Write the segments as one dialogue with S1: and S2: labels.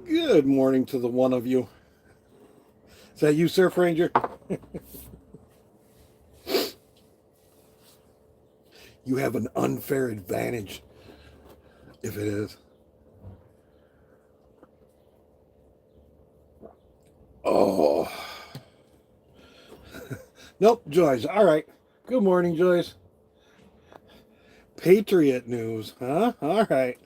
S1: Good morning to the one of you. Is that you, Surf Ranger? You have an unfair advantage if it is. Oh. Nope, Joyce. All right. Good morning, Joyce. Patriot news, huh? All right.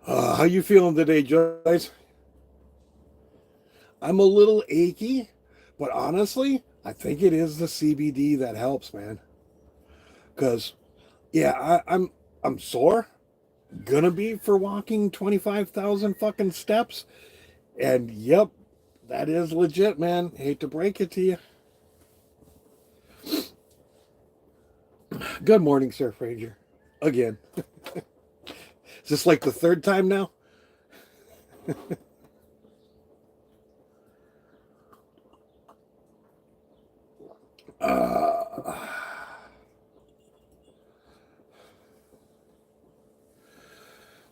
S1: How you feeling today, Joyce? I'm a little achy, but honestly, I think it is the CBD that helps, man. Cause yeah, I'm sore. Gonna be for walking 25,000 fucking steps, and yep, that is legit, man. Hate to break it to you. Good morning, Surf Ranger. Again. Is this like the third time now? Uh,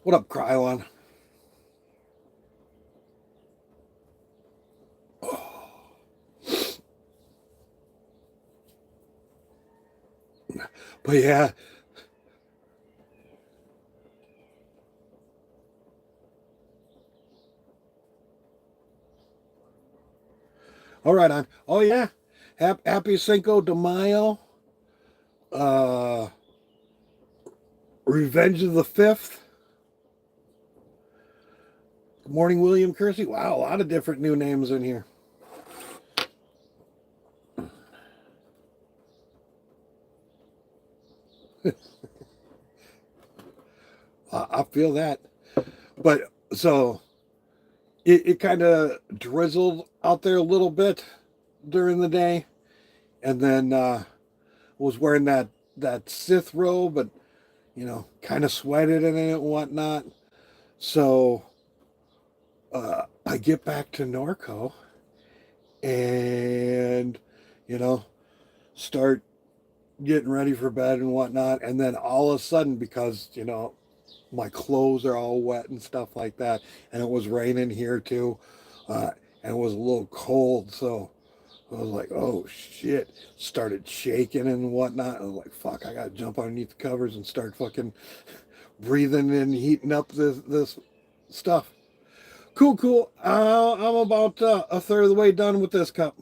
S1: what up, Krylon? But yeah. All right, on. Oh yeah. Happy Cinco de Mayo. Uh, Revenge of the Fifth. Good morning, William Kersey. Wow, a lot of different new names in here. I feel that. But so it kind of drizzled out there a little bit during the day, and then was wearing that Sith robe, but kind of sweated in it and whatnot. So I get back to Norco and you know start getting ready for bed and whatnot, and then all of a sudden, because my clothes are all wet and stuff like that, and it was raining here too, and it was a little cold, so I was like, oh shit, started shaking and whatnot. I was like, fuck, I gotta jump underneath the covers and start fucking breathing and heating up this stuff. Cool. I'm about a third of the way done with this cup.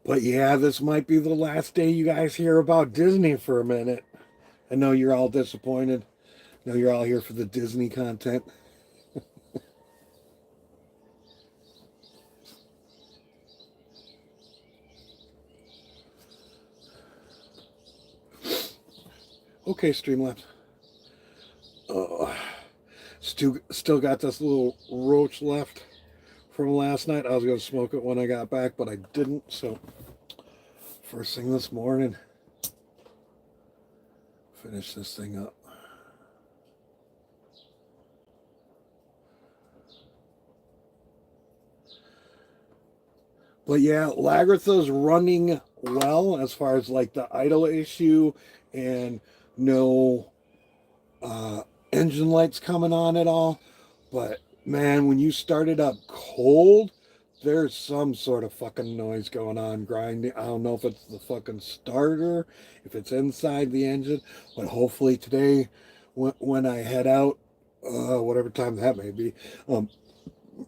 S1: But yeah, this might be the last day you guys hear about Disney for a minute. I know you're all disappointed. I know you're all here for the Disney content. Okay, Streamlabs. Still got this little roach left from last night. I was going to smoke it when I got back, but I didn't. So first thing this morning, finish this thing up. But yeah, Lagritha's running well as far as like the idle issue, and no engine lights coming on at all. But man, when you start it up cold, there's some sort of fucking noise going on, grinding. I don't know if it's the fucking starter, if it's inside the engine, but hopefully today, when I head out, whatever time that may be,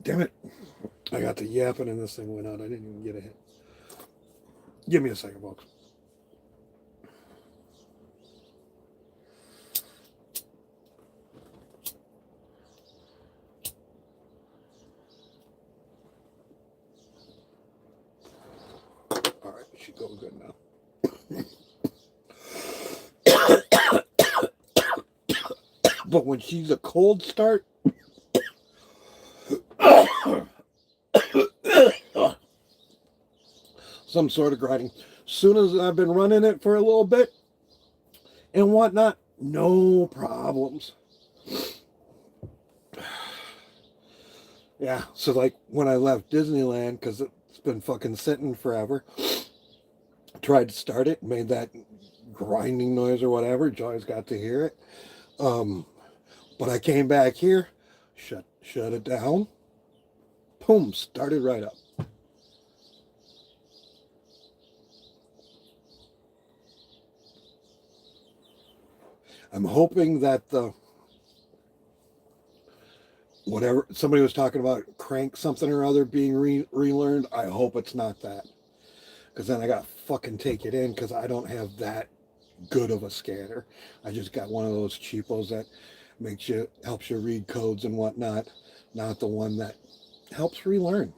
S1: damn it, I got the yapping and this thing went out. I didn't even get a hit. Give me a second, folks. All right, she's going good now. But when she's a cold start, some sort of grinding. Soon as I've been running it for a little bit and whatnot, no problems. Yeah, so like when I left Disneyland, because it's been fucking sitting forever, tried to start it, made that grinding noise or whatever. Joy's got to hear it. But I came back here, shut it down, boom, started right up. I'm hoping that the whatever somebody was talking about, crank something or other being relearned. I hope it's not that, because then I got to fucking take it in, because I don't have that good of a scanner. I just got one of those cheapos that helps you read codes and whatnot, not the one that helps relearn.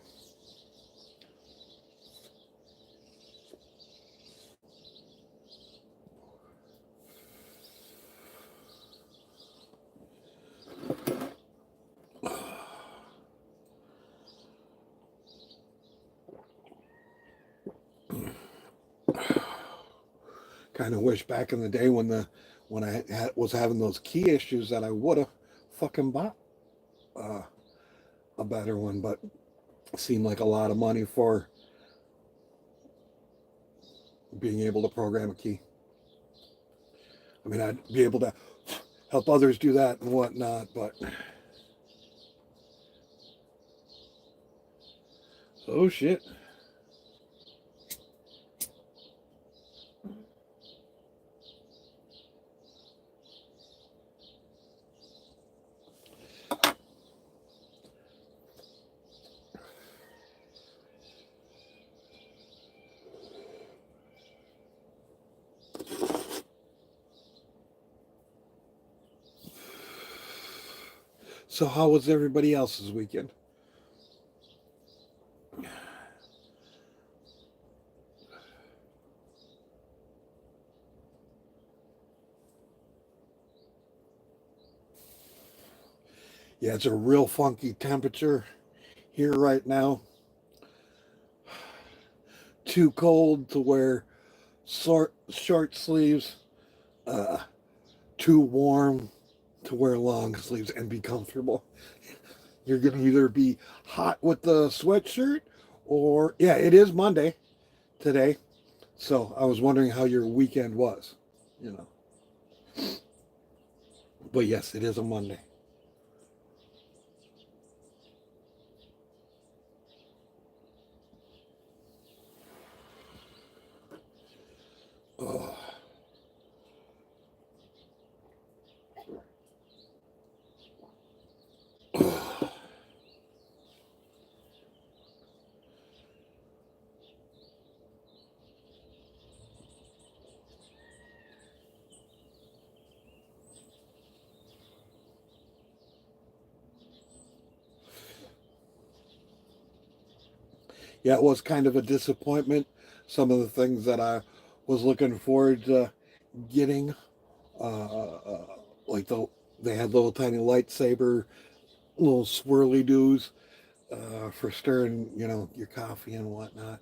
S1: Kind of wish back in the day when I was having those key issues that I would have fucking bought a better one, but it seemed like a lot of money for being able to program a key. I mean, I'd be able to help others do that and whatnot, but oh shit. So how was everybody else's weekend? Yeah, it's a real funky temperature here right now. Too cold to wear short sleeves. Too warm to wear long sleeves and be comfortable. You're going to either be hot with the sweatshirt or, yeah, it is Monday today. So I was wondering how your weekend was, you know. But yes, it is a Monday. Oh. Yeah, it was kind of a disappointment. Some of the things that I was looking forward to getting, like they had little tiny lightsaber, little swirly doos for stirring, you know, your coffee and whatnot.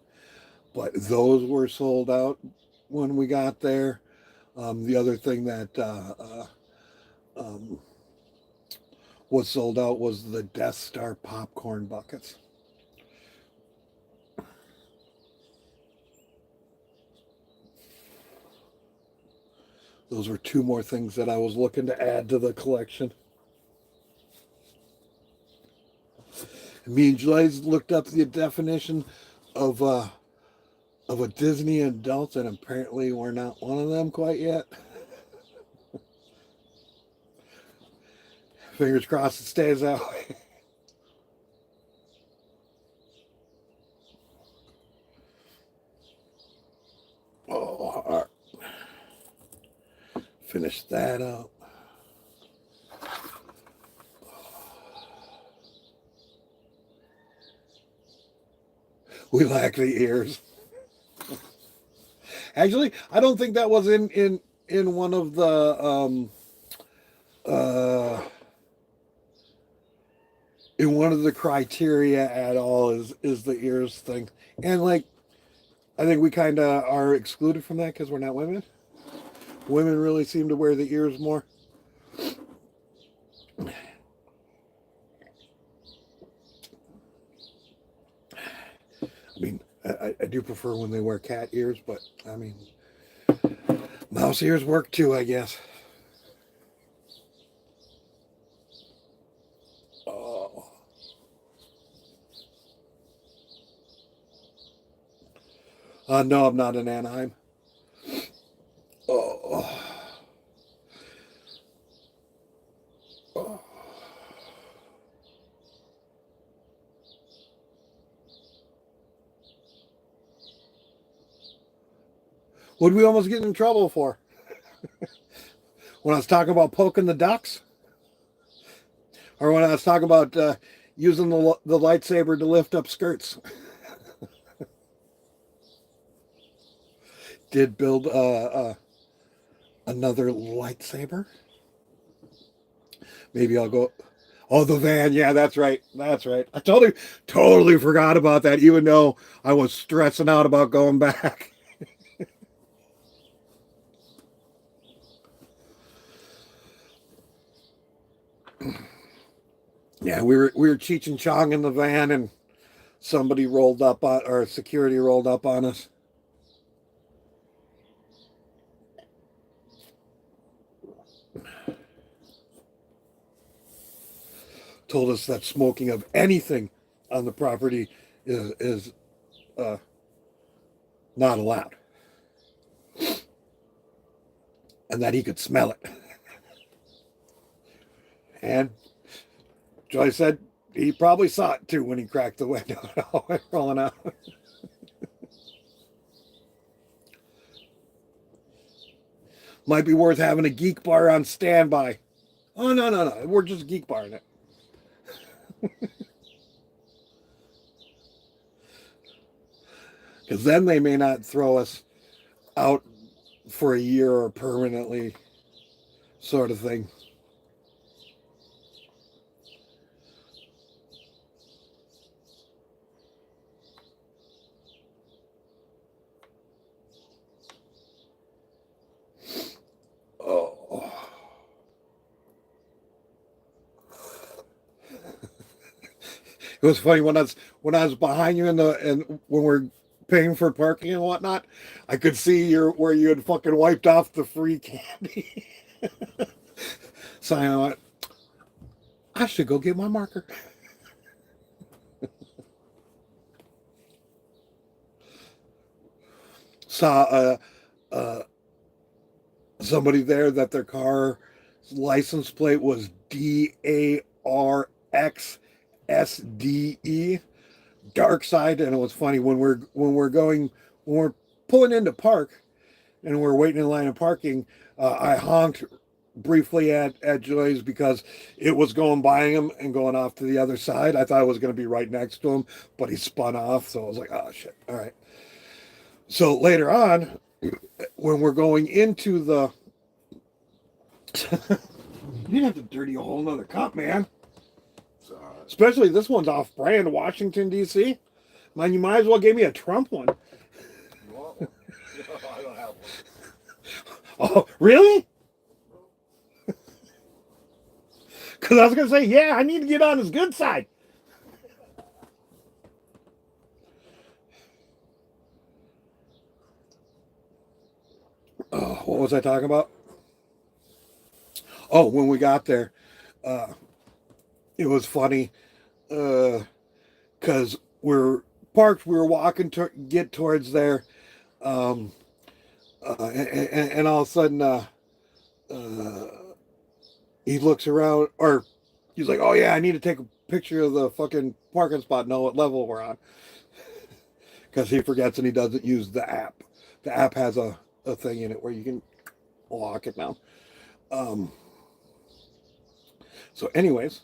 S1: But those were sold out when we got there. The other thing that um, was sold out was the Death Star popcorn buckets. Those were two more things that I was looking to add to the collection. Me and Joyce looked up the definition of a Disney adult, and apparently we're not one of them quite yet. Fingers crossed it stays that way. Oh, all right. Finish that up. We lack the ears. Actually, I don't think that was in one of the uh in one of the criteria at all is the ears thing. And like I think we kind of are excluded from that because we're not women. Women really seem to wear the ears more. I mean, I do prefer when they wear cat ears, but I mean, mouse ears work too, I guess. Oh. No, I'm not in Anaheim. Oh. Oh. What did we almost get in trouble for? When I was talking about poking the ducks? Or when I was talking about using the lightsaber to lift up skirts? Did build another lightsaber? Maybe I'll go. Oh, the van. Yeah, that's right. That's right. I totally forgot about that, even though I was stressing out about going back. Yeah, we were Cheech and Chong in the van, and somebody rolled up on, or security rolled up on us. Told us that smoking of anything on the property is not allowed, and that he could smell it. And Joy said he probably saw it too when he cracked the window and all went rolling out. Might be worth having a geek bar on standby. Oh, no. We're just geek barring it. Because then they may not throw us out for a year or permanently, sort of thing. Oh. It was funny when I was behind you and when we're paying for parking and whatnot, I could see where you had fucking wiped off the free candy. So I went, I should go get my marker. Saw somebody there that their car license plate was DARXSDE, dark side. And it was funny when we're pulling into park and we're waiting in line of parking, I honked briefly at Joy's because it was going by him and going off to the other side. I thought it was going to be right next to him, but he spun off, so I was like, oh shit, all right. So later on, when we're going into the you didn't have to dirty a whole nother cup, man. Especially this one's off brand, Washington, D.C. Man, you might as well give me a Trump one.
S2: You want one? No, I don't have one.
S1: Oh, really? Because I was going to say, yeah, I need to get on his good side. Oh, what was I talking about? Oh, when we got there, it was funny because we're parked, we were walking to get towards there, and all of a sudden he looks around, or he's like, oh yeah, I need to take a picture of the fucking parking spot, know what level we're on, because he forgets and he doesn't use the app. The app has a thing in it where you can lock it down. So anyways,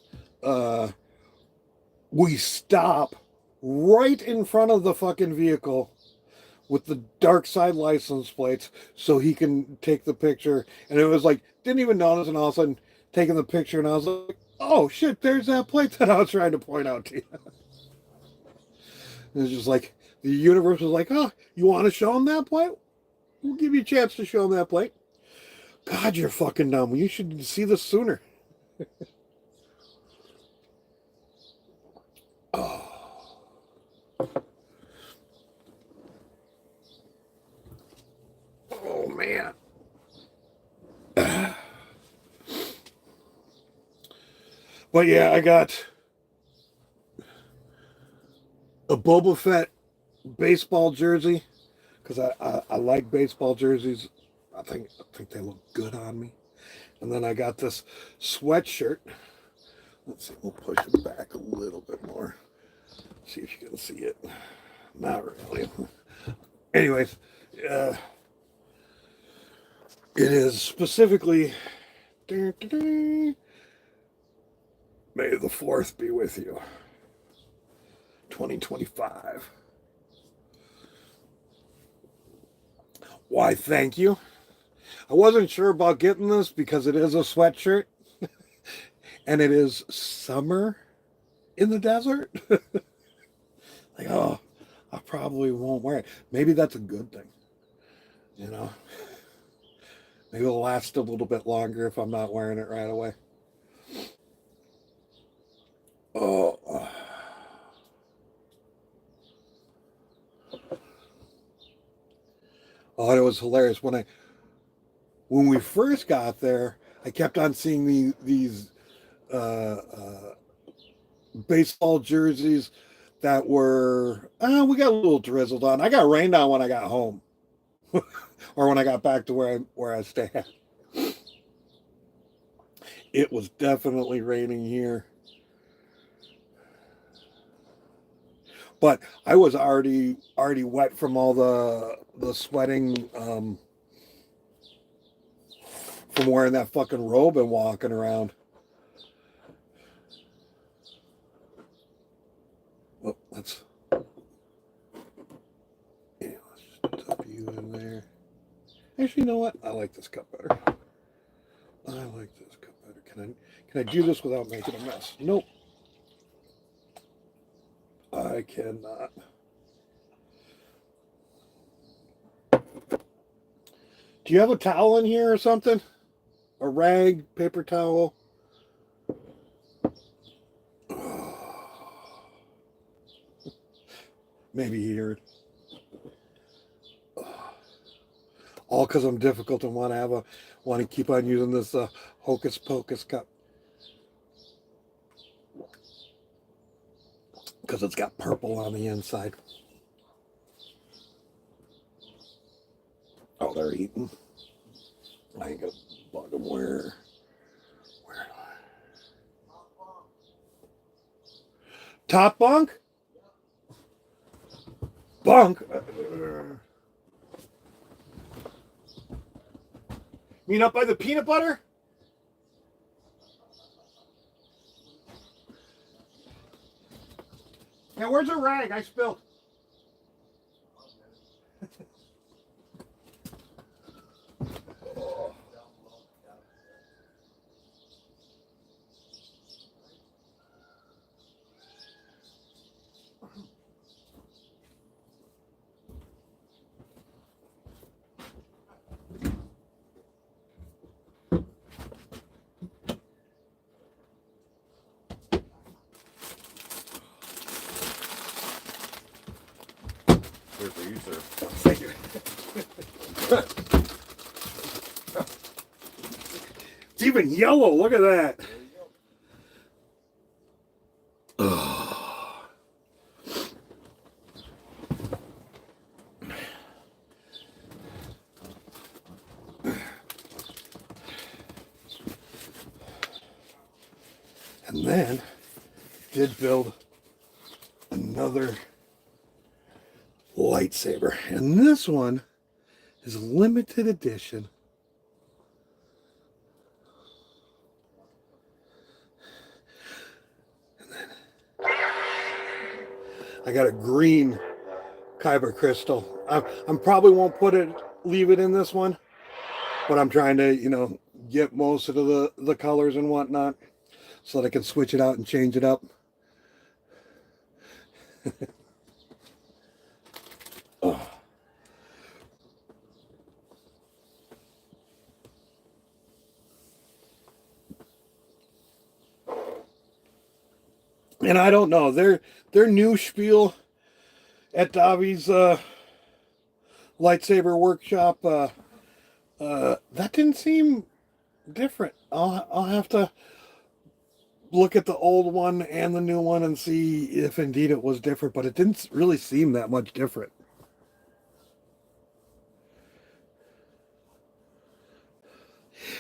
S1: we stop right in front of the fucking vehicle with the dark side license plates so he can take the picture. And it was like, didn't even notice, and all of a sudden taking the picture, and I was like, oh shit, there's that plate that I was trying to point out to you. It was just like, The universe was like, oh, you want to show them that plate? We'll give you a chance to show them that plate. God, you're fucking dumb. You should see this sooner. Oh. Oh, man. But yeah, I got a Boba Fett baseball jersey because I like baseball jerseys. I think they look good on me. And then I got this sweatshirt. Let's see, we'll push it back a little bit more. See if you can see it. Not really. Anyways, it is specifically May the 4th be with you. 2025. Why, thank you. I wasn't sure about getting this because it is a sweatshirt and it is summer in the desert. Like, oh, I probably won't wear it. Maybe that's a good thing. You know, maybe it'll last a little bit longer if I'm not wearing it right away. Oh, oh, it was hilarious when we first got there. I kept on seeing these baseball jerseys that were we got a little drizzled on. I got rained on when I got home, or when I got back to where I stay at. It was definitely raining here, but I was already wet from all the sweating from wearing that fucking robe and walking around. Oh, let's just tuck you in there. Actually, you know what? I like this cup better. I like this cup better. Can I do this without making a mess? Nope. I cannot. Do you have a towel in here or something? A rag, paper towel? Maybe here. All because I'm difficult and want to keep on using this hocus pocus cup. Because it's got purple on the inside. Oh, they're eating. I ain't gonna bug them. Where? Top bunk? Bunk? Mean up by the peanut butter? Yeah, where's a rag? I spilled.
S2: Here for you, sir.
S1: Thank you. It's even yellow. Look at that.
S2: There you go.
S1: And then did build another lightsaber. And this one is a limited edition. And then I got a green kyber crystal. I probably won't leave it in this one, but I'm trying to, get most of the colors and whatnot so that I can switch it out and change it up. And I don't know, their new spiel at Davi's lightsaber workshop, that didn't seem different. I'll have to look at the old one and the new one and see if indeed it was different, but it didn't really seem that much different.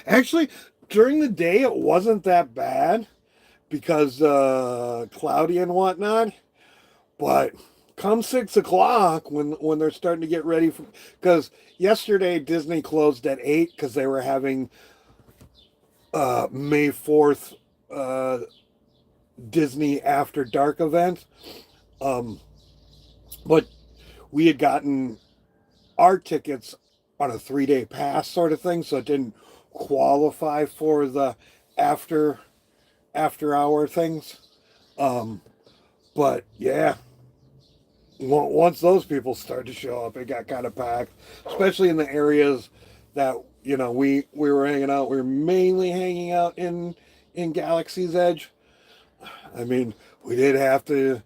S1: Actually, during the day it wasn't that bad because cloudy and whatnot, but come 6 o'clock when they're starting to get ready for, because yesterday Disney closed at 8 because they were having May 4th Disney After Dark event. But we had gotten our tickets on a 3-day pass sort of thing, so it didn't qualify for the after hour things. But yeah, once those people started to show up, it got kind of packed, especially in the areas that we were hanging out. We were mainly hanging out in Galaxy's Edge. I mean, we did have to,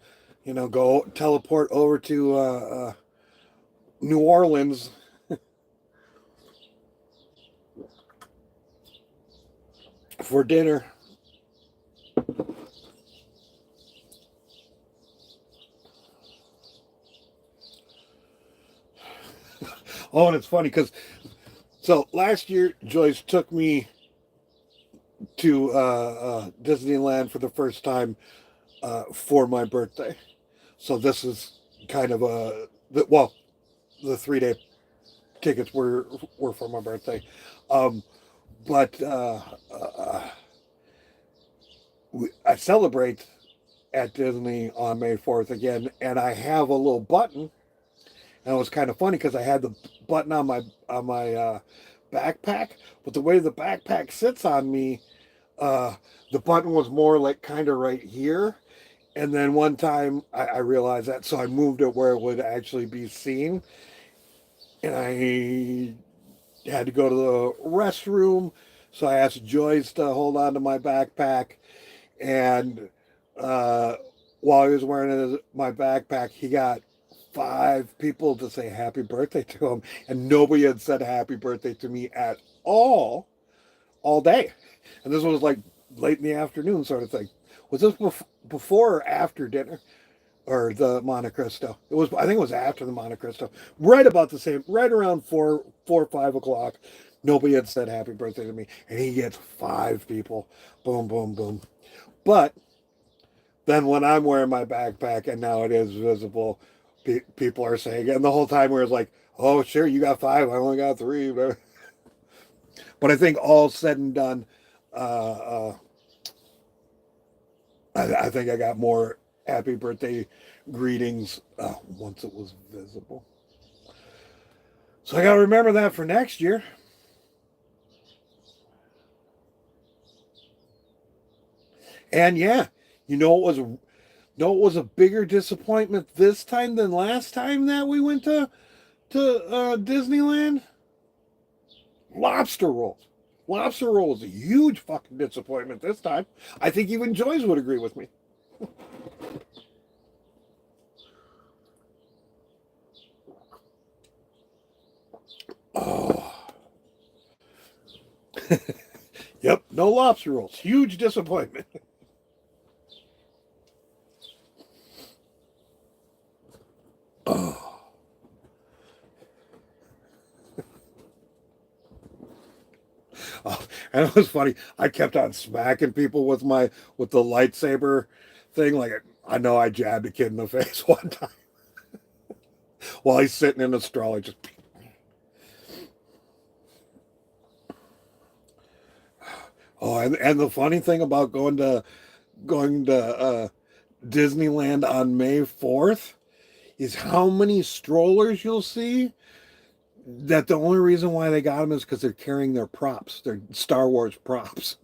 S1: go teleport over to New Orleans for dinner. Oh, and it's funny because last year Joyce took me to Disneyland for the first time for my birthday. So this is kind of the 3-day tickets were for my birthday. But I celebrate at Disney on May 4th again, and I have a little button. And it was kind of funny because I had the button on my backpack, but the way the backpack sits on me, the button was more like kind of right here. And then one time I realized that, so I moved it where it would actually be seen. And I had to go to the restroom, so I asked Joyce to hold on to my backpack. And while he was wearing my backpack, he got 5 people to say happy birthday to him, and nobody had said happy birthday to me at all day. And this was like late in the afternoon sort of thing. Was this before or after dinner or the Monte Cristo? I think it was after the Monte Cristo, right about the same, right around 4 or 5 o'clock. Nobody had said happy birthday to me, and he gets 5 people. Boom, boom, boom. But then when I'm wearing my backpack and now it is visible, people are saying, and the whole time we was like, oh, sure, you got 5, I only got 3. But I think all said and done, I think I got more happy birthday greetings once it was visible. So I got to remember that for next year. And yeah, it was a bigger disappointment this time than last time that we went to Disneyland? Lobster rolls. Lobster roll was a huge fucking disappointment this time. I think even Joyce would agree with me. Oh. Yep, no lobster rolls. Huge disappointment. Oh. Oh, and it was funny. I kept on smacking people with the lightsaber thing. Like I know I jabbed a kid in the face one time while he's sitting in a stroller. Just and the funny thing about going to Disneyland on May 4th is how many strollers you'll see. That the only reason why they got them is because they're carrying their props, their Star Wars props.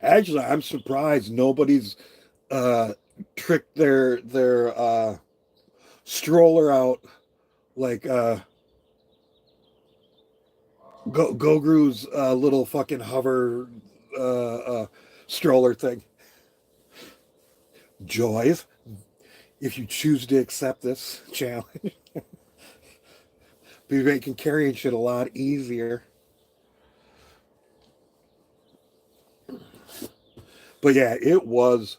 S1: Actually, I'm surprised nobody's tricked their stroller out like Gogru's little fucking hover stroller thing. Joys, if you choose to accept this challenge, be making carrying shit a lot easier. But yeah, it was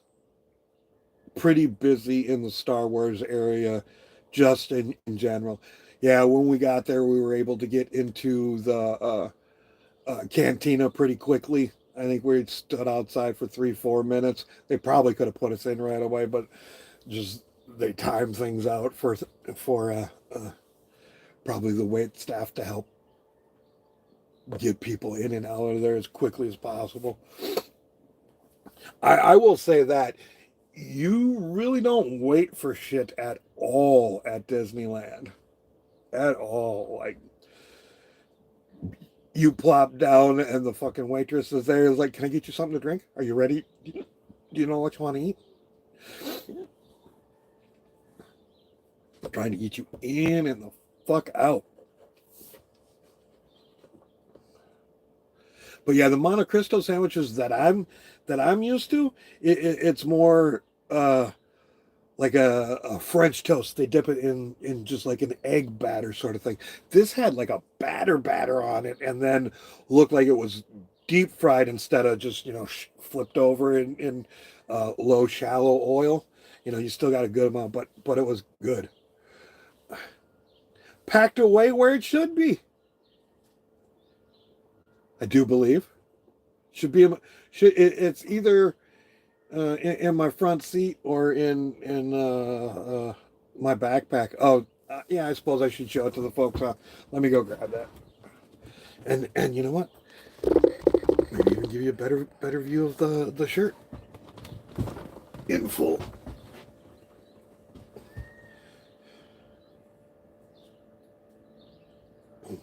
S1: pretty busy in the Star Wars area, just in general. Yeah, when we got there, we were able to get into the cantina pretty quickly. I think we stood outside for 3-4 minutes. They probably could have put us in right away, but just they timed things out for probably the wait staff to help get people in and out of there as quickly as possible. I will say that you really don't wait for shit at all at Disneyland. At all. Like, you plop down and the fucking waitress is there. Is like, can I get you something to drink? Are you ready? Do you know what you want to eat? I'm trying to get you in and the fuck out. But yeah, the Monte Cristo sandwiches that I'm used to, it's more like a French toast. They dip it in just like an egg batter sort of thing. This had like a batter on it, and then looked like it was deep fried instead of just flipped over in low shallow oil. You still got a good amount, but it was good. Packed away where it should be. I do believe it's either in my front seat or in my backpack. Oh, yeah, I suppose I should show it to the folks. Let me go grab that. And you know what? Maybe even give you a better view of the shirt in full. Boom.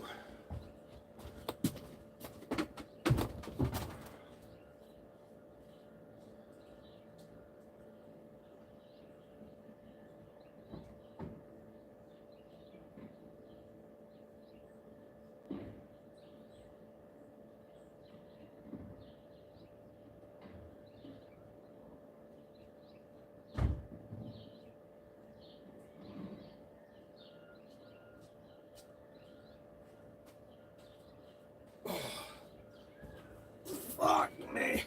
S1: Fuck me.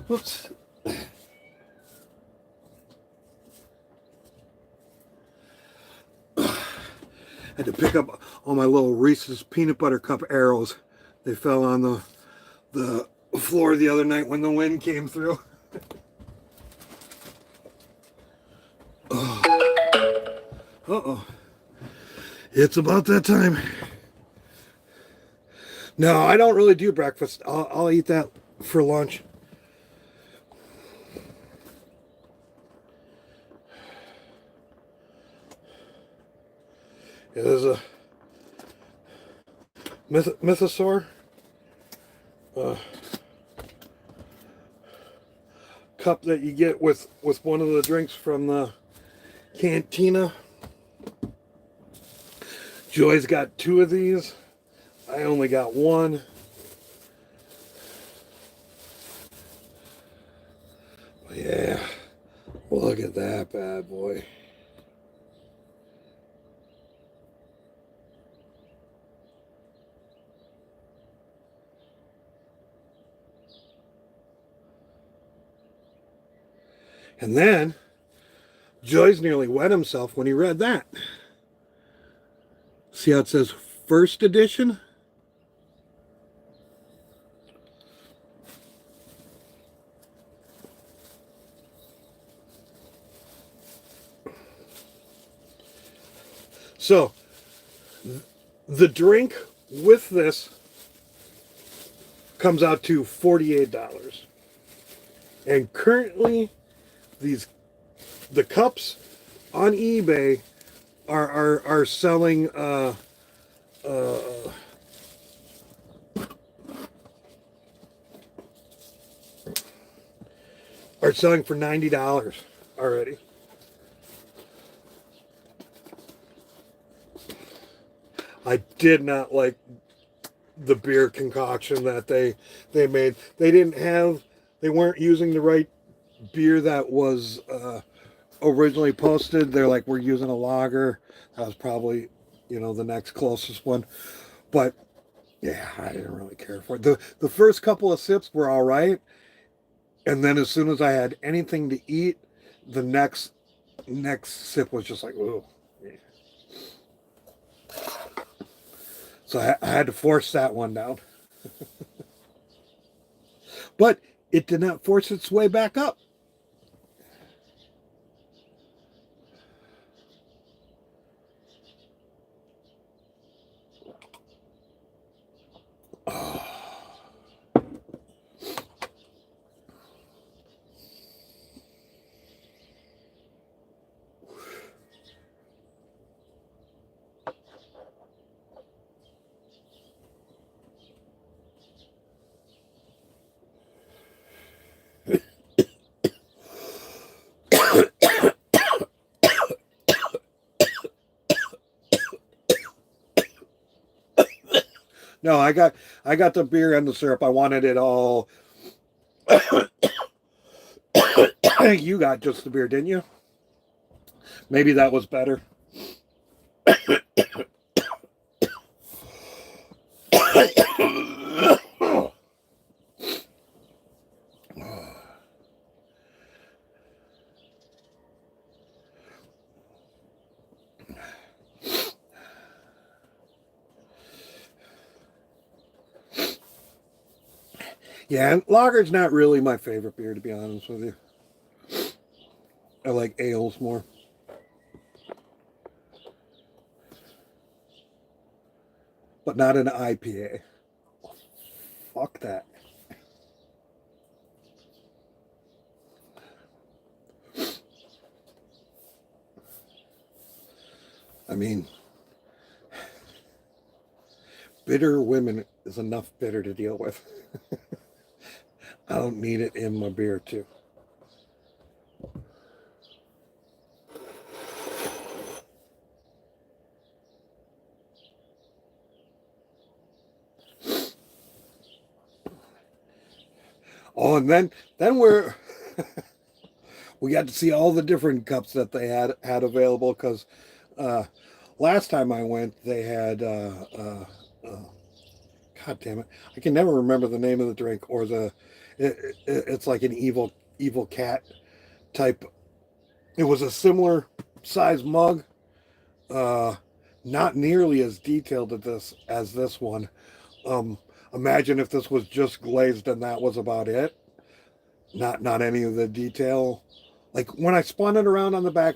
S1: Whoops. Had to pick up all my little Reese's peanut butter cup arrows. They fell on the floor the other night when the wind came through. Uh-oh. It's about that time. No, I don't really do breakfast. I'll eat that for lunch. Yeah, there's a mythosaur cup that you get with one of the drinks from the cantina. Joy's got 2 of these. I only got 1. But yeah, look at that bad boy. And then Joy's nearly wet himself when he read that. See how it says first edition? So, the drink with this comes out to $48. And currently, the cups on eBay are selling are selling for $90 already. I did not like the beer concoction that they made. They weren't using the right beer that was originally posted. They're like, we're using a lager. That was probably, the next closest one. But yeah, I didn't really care for it. The first couple of sips were all right. And then as soon as I had anything to eat, the next sip was just like, ooh. So I had to force that one down. But it did not force its way back up. No, I got the beer and the syrup. I wanted it all. You got just the beer, didn't you? Maybe that was better. Yeah, lager's not really my favorite beer, to be honest with you. I like ales more. But not an IPA. Fuck that. I mean, bitter women is enough bitter to deal with. I don't need it in my beer, too. Oh, and then we got to see all the different cups that they had available, because last time I went, they had God damn it, I can never remember the name of the drink, or it's like an evil cat type. It was a similar size mug, not nearly as detailed as this one. Imagine if this was just glazed and that was about it. Not any of the detail. Like when I spun it around on the back,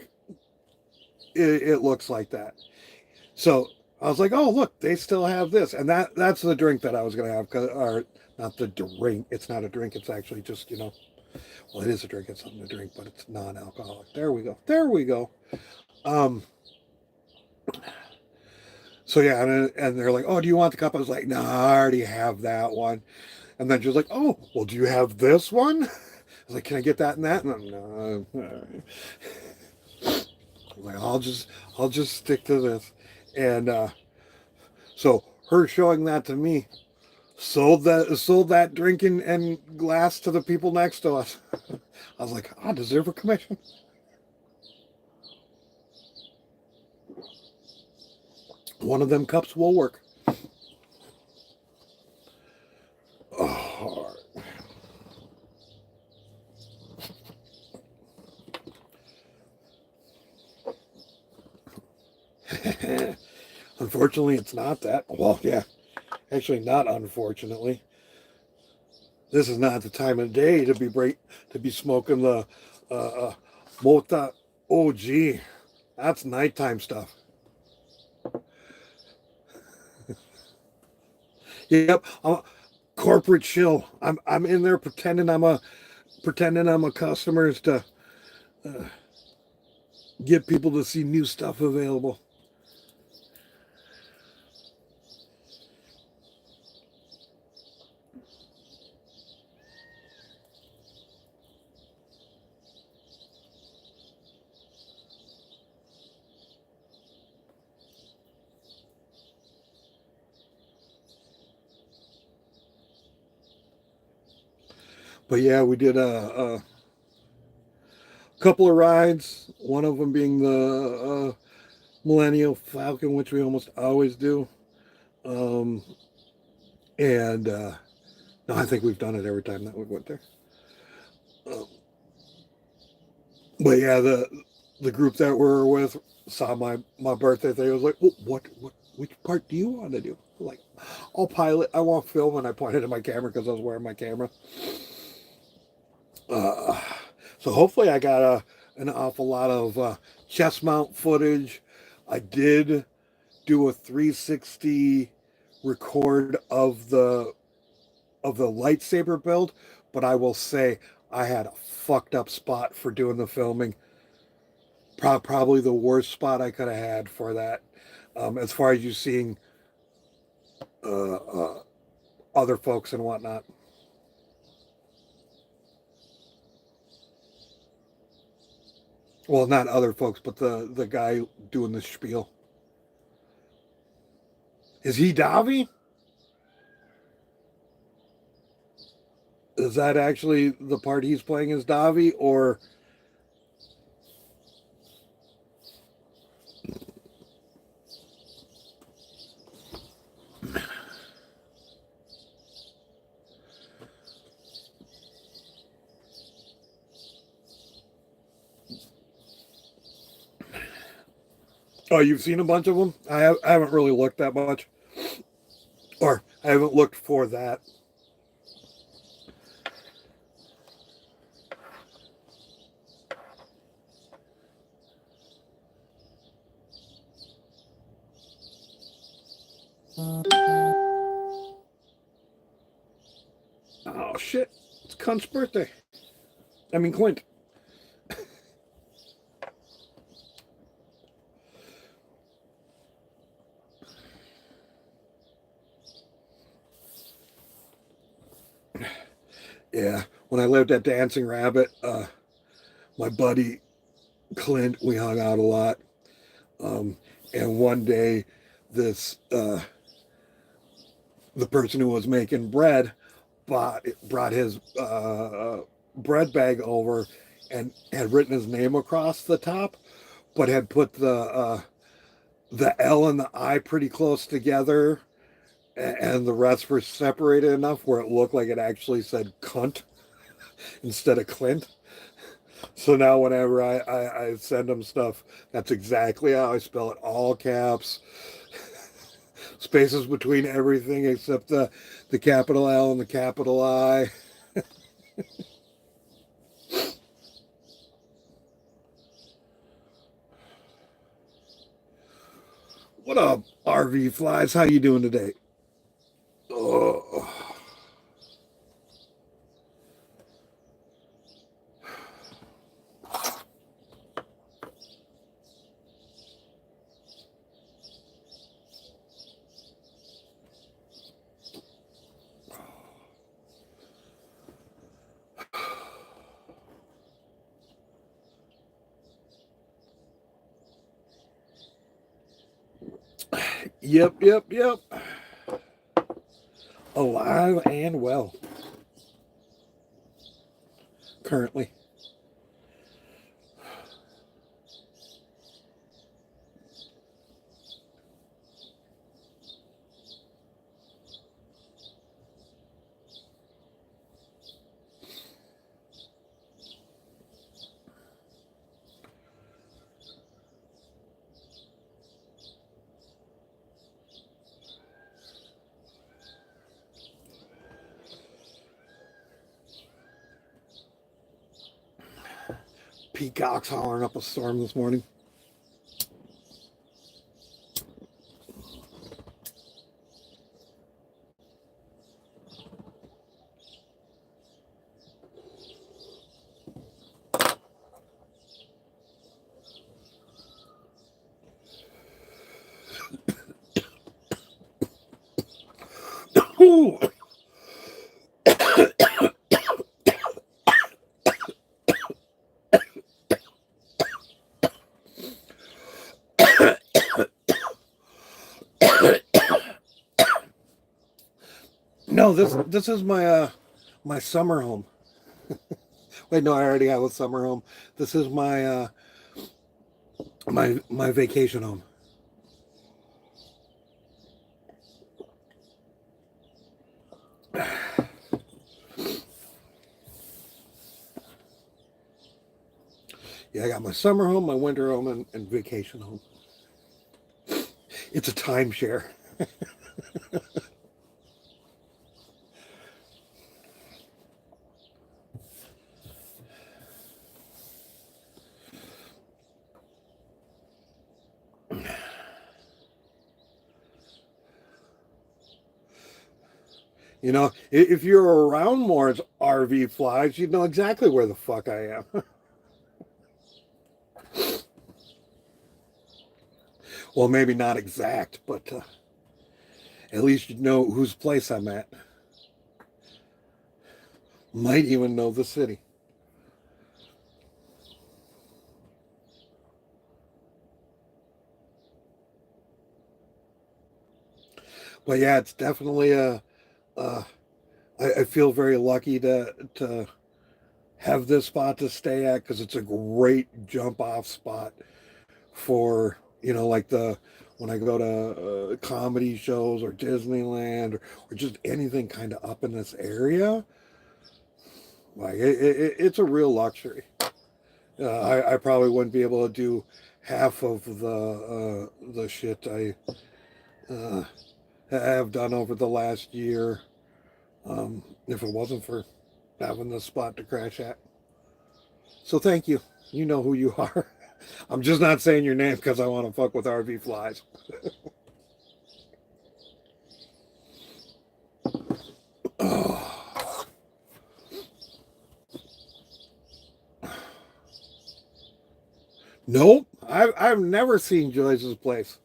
S1: it looks like that. So I was like, oh look, they still have this, and that's the drink that I was gonna have. Or not the drink. It's not a drink. It's actually just well, it is a drink. It's something to drink, but it's non-alcoholic. There we go. There we go. So yeah, and they're like, oh, do you want the cup? I was like, no, I already have that one. And then she was like, oh, well, do you have this one? I was like, can I get that and that? And I'm, no. I was like, I'll just stick to this. And so her showing that to me sold that drink and glass to the people next to us. I was like, I deserve a commission. One of them cups will work. Oh. Unfortunately, it's not that. Well, yeah. Actually, not unfortunately. This is not the time of day to be smoking the Mota OG. That's nighttime stuff. Yep, corporate shill. I'm in there pretending I'm a customer to get people to see new stuff available. But yeah, we did a couple of rides. One of them being the Millennial Falcon, which we almost always do. And no, I think we've done it every time that we went there. But yeah, the group that we were with saw my birthday thing. I was like, well, which part do you want to do? Like, I'll pilot. I want film, and I pointed at my camera because I was wearing my camera. So hopefully I got an awful lot of chest mount footage. I did do a 360 record of the lightsaber build, but I will say I had a fucked up spot for doing the filming. Probably the worst spot I could have had for that. As far as you seeing other folks and whatnot. Well, not other folks, but the guy doing the spiel. Is he Davi? Is that actually the part he's playing as Davi, or? Oh, you've seen a bunch of them? I haven't really looked that much. Or I haven't looked for that. Oh, shit. It's Cunt's birthday. I mean, Clint. Yeah, when I lived at Dancing Rabbit, my buddy Clint, we hung out a lot. And one day, this the person who was making bread brought his bread bag over and had written his name across the top, but had put the L and the I pretty close together, and the rest were separated enough where it looked like it actually said cunt instead of Clint. So now whenever I send him stuff, that's exactly how I spell it. All caps, spaces between everything except the capital L and the capital I. What up, RV Flies? How you doing today? Oh. Yep. Alive and well. Currently. Peacocks hollering up a storm this morning. Ooh. No, this is my my summer home. Wait, no, I already have a summer home. This is my my vacation home. Yeah, I got my summer home, my winter home, and vacation home. It's a timeshare. You know, if you're around more RV flies, you'd know exactly where the fuck I am. Well, maybe not exact, but at least you'd know whose place I'm at. Might even know the city. But yeah, it's definitely I feel very lucky to have this spot to stay at because it's a great jump off spot for, you know, like when I go to comedy shows or Disneyland or just anything kind of up in this area. Like it's a real luxury. I probably wouldn't be able to do half of the shit I have done over the last year if it wasn't for having this spot to crash at. So thank you. You know who you are. I'm just not saying your name because I want to fuck with RV flies. Oh. Nope, I've never seen Joyce's place.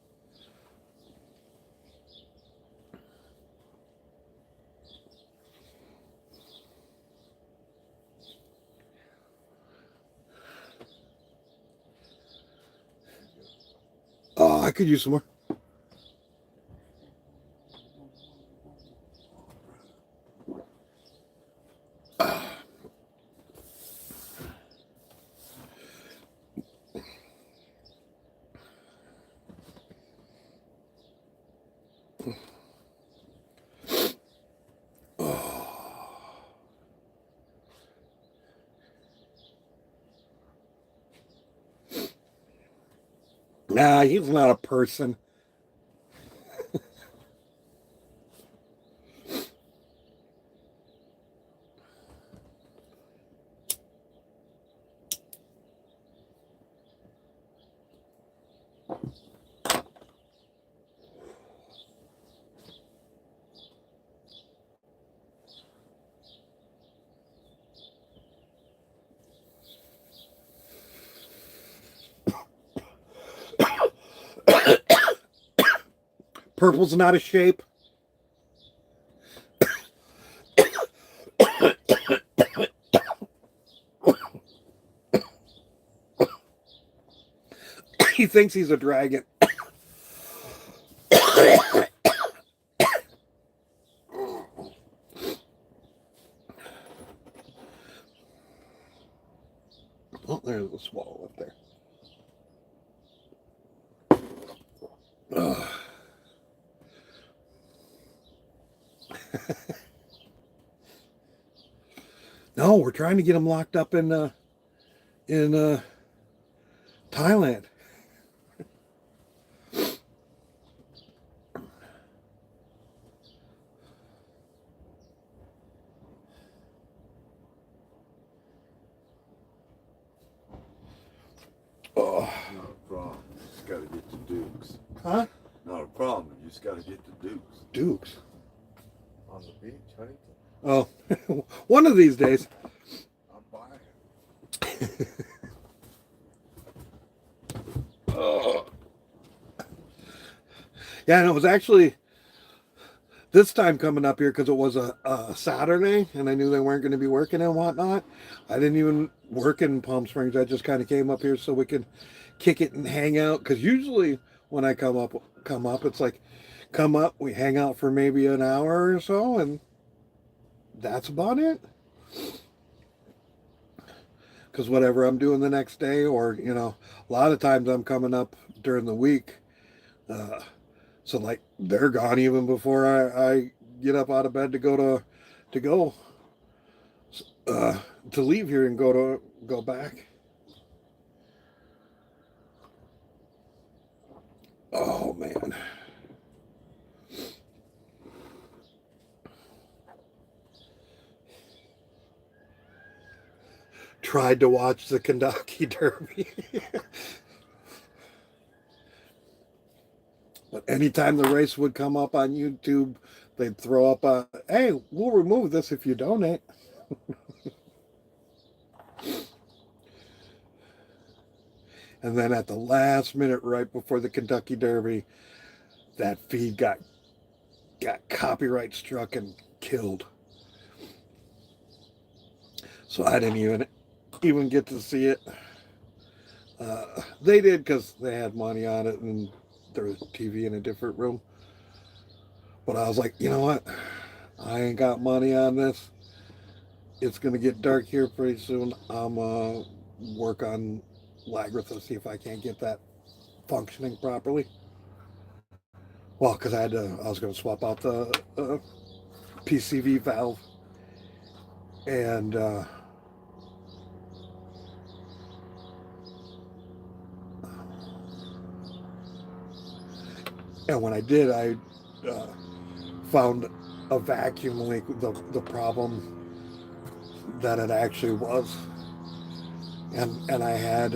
S1: Oh, I could use some more. Nah, he's not a person. Purple's not a shape. He thinks he's a dragon. Oh, there's a swallow up there. No, we're trying to get him locked up in Thailand. Oh.
S2: Not a problem. You just gotta get to Dukes.
S1: Huh?
S2: Not a problem. You just gotta get to Dukes.
S1: Dukes.
S2: On the beach, Huntington.
S1: Oh, one of these days.
S2: I'm buying.
S1: Oh. Yeah, and it was actually this time coming up here because it was a Saturday and I knew they weren't going to be working and whatnot. I didn't even work in Palm Springs. I just kind of came up here so we could kick it and hang out. Because usually when I come up, it's like come up, we hang out for maybe an hour or so, and that's about it. because whatever I'm doing the next day, or a lot of times I'm coming up during the week, so like they're gone even before I get up out of bed to go to leave here and go back. Oh man. Tried to watch the Kentucky Derby. But anytime the race would come up on YouTube, they'd throw up a, hey, we'll remove this if you donate. And then at the last minute, right before the Kentucky Derby, that feed got copyright struck and killed. So I didn't even get to see it. They did because they had money on it and there was TV in a different room. But I was like, you know what? I ain't got money on this. It's going to get dark here pretty soon. I'm going to work on Lagritha, see if I can't get that functioning properly. Well, because I was going to swap out the PCV valve. And when I did, I found a vacuum leak, the problem that it actually was. And I had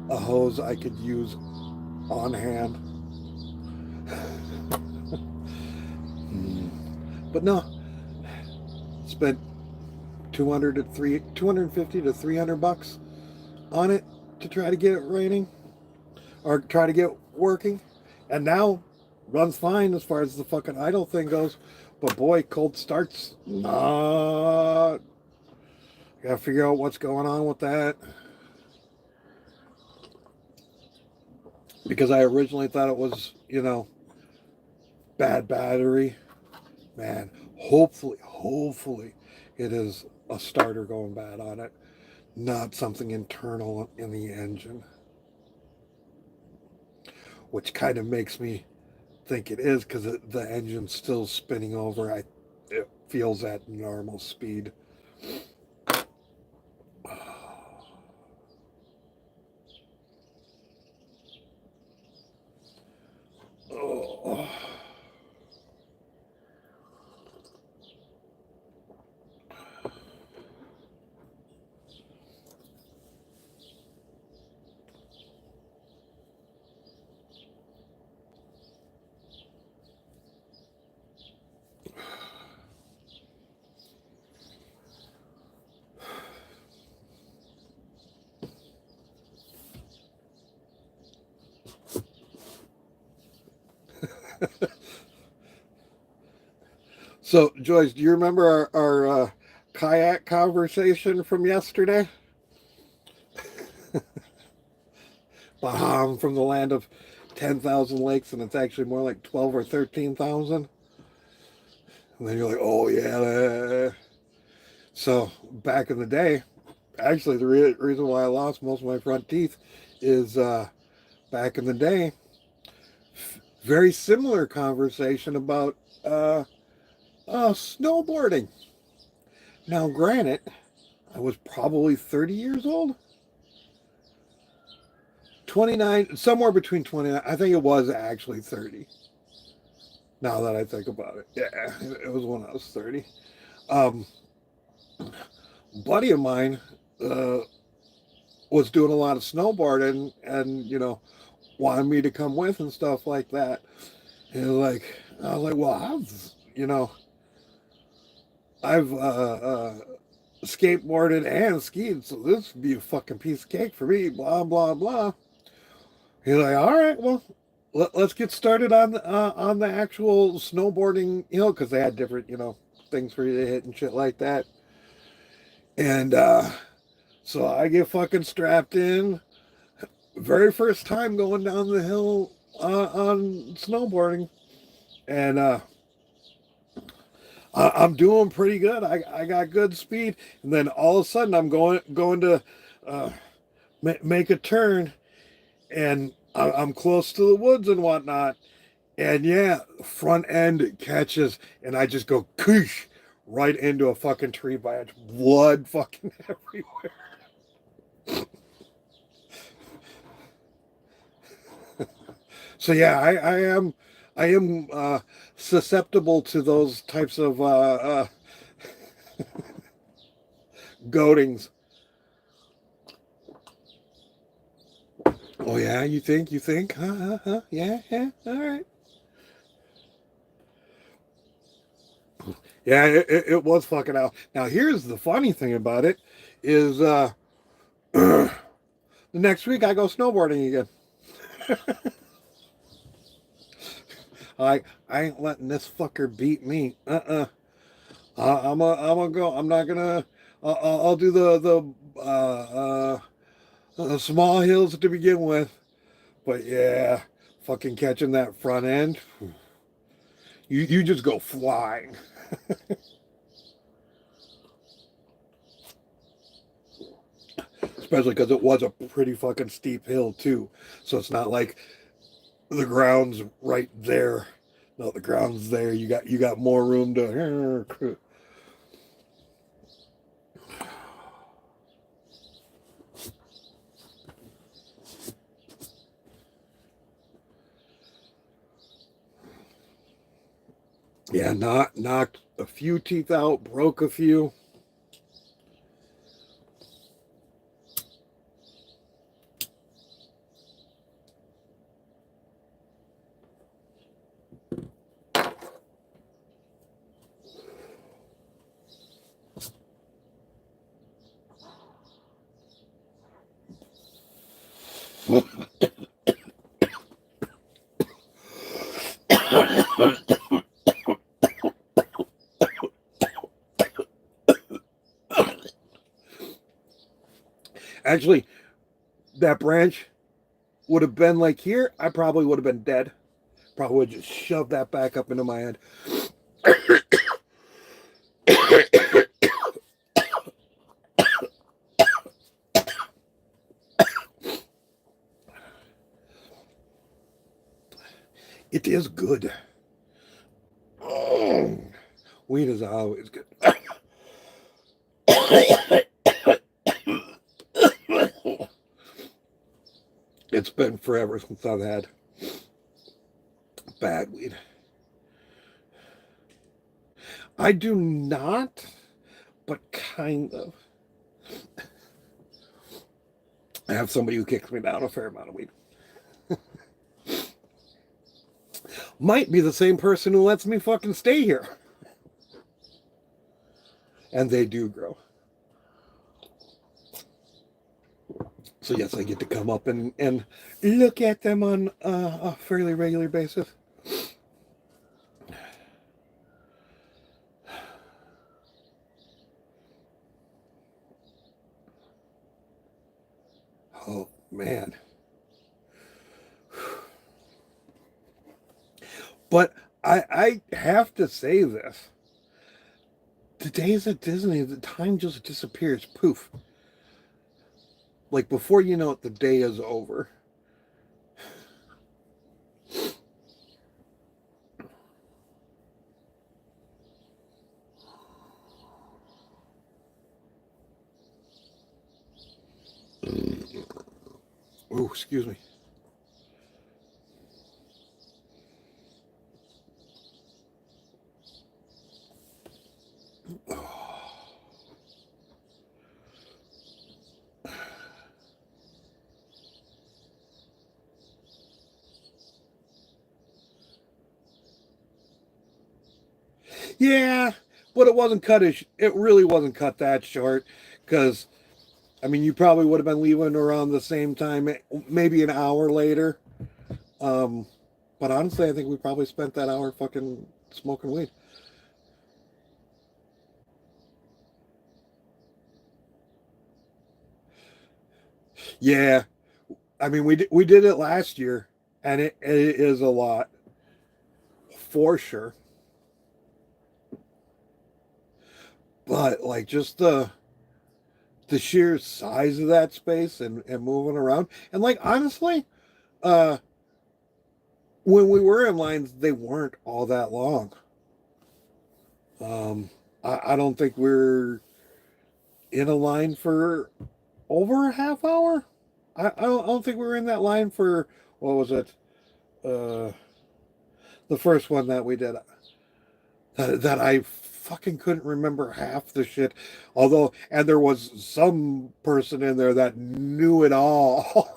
S1: a hose I could use on hand. But no, spent $250 to $300 on it to try to get it raining or try to get working. And now runs fine as far as the fucking idle thing goes. But boy, cold starts. Gotta figure out what's going on with that. Because I originally thought it was, bad battery. Man, hopefully it is a starter going bad on it, not something internal in the engine. Which kind of makes me think it is, because the engine's still spinning over. It feels at normal speed. Oh. So, Joyce, do you remember our kayak conversation from yesterday? Baham, from the land of 10,000 lakes, and it's actually more like 12 or 13,000. And then you're like, oh, yeah. So, back in the day, actually, the reason why I lost most of my front teeth is back in the day, very similar conversation about snowboarding. Now, granted, I was probably 30 years old. 29, somewhere between 29. I think it was actually 30. Now that I think about it. Yeah, it was when I was 30. Buddy of mine was doing a lot of snowboarding and, wanted me to come with and stuff like that. And I was like, well, I've skateboarded and skied, so this would be a fucking piece of cake for me, blah, blah, blah. He's like, all right, well, let's get started on the actual snowboarding, because they had different, things for you to hit and shit like that. And so I get fucking strapped in. Very first time going down the hill on snowboarding. And I'm doing pretty good. I got good speed. And then all of a sudden I'm going to make a turn, and I'm close to the woods and whatnot. And yeah, front end catches, and I just go koosh right into a fucking tree branch. Blood fucking everywhere. So yeah, I am susceptible to those types of goadings. Oh yeah, you think? Huh? Yeah, all right. Yeah, it was fucking out. Now here's the funny thing about it is the next week I go snowboarding again. I ain't letting this fucker beat me. I'm gonna go. I'm not gonna. I'll do the small hills to begin with, but yeah, fucking catching that front end, you just go flying. Especially because it was a pretty fucking steep hill too, so it's not like the ground's right there. No, the ground's there. You got more room to. Yeah, knocked a few teeth out, broke a few. Actually, that branch would have been like here, I probably would have been dead. Probably would just shove that back up into my head. It is good. Oh, weed is always good. It's been forever since I've had bad weed. I do not, but kind of. I have somebody who kicks me down a fair amount of weed. Might be the same person who lets me fucking stay here. And they do grow. So yes, I get to come up and look at them on a fairly regular basis. Oh, man. But I have to say this. The days at Disney, the time just disappears. Poof. Like before you know it, the day is over. Oh, excuse me. Yeah, but it wasn't cut as it really wasn't cut that short, because I mean you probably would have been leaving around the same time, maybe an hour later. Um, but honestly, I think we probably spent that hour fucking smoking weed. Yeah, I mean we did it last year, and it is a lot for sure. But like just the sheer size of that space and moving around. And like honestly, when we were in lines, they weren't all that long. I don't think we're in a line for over a half hour. I don't think we were in that line for, what was it? The first one that we did. That I fucking couldn't remember half the shit. Although, and there was some person in there that knew it all.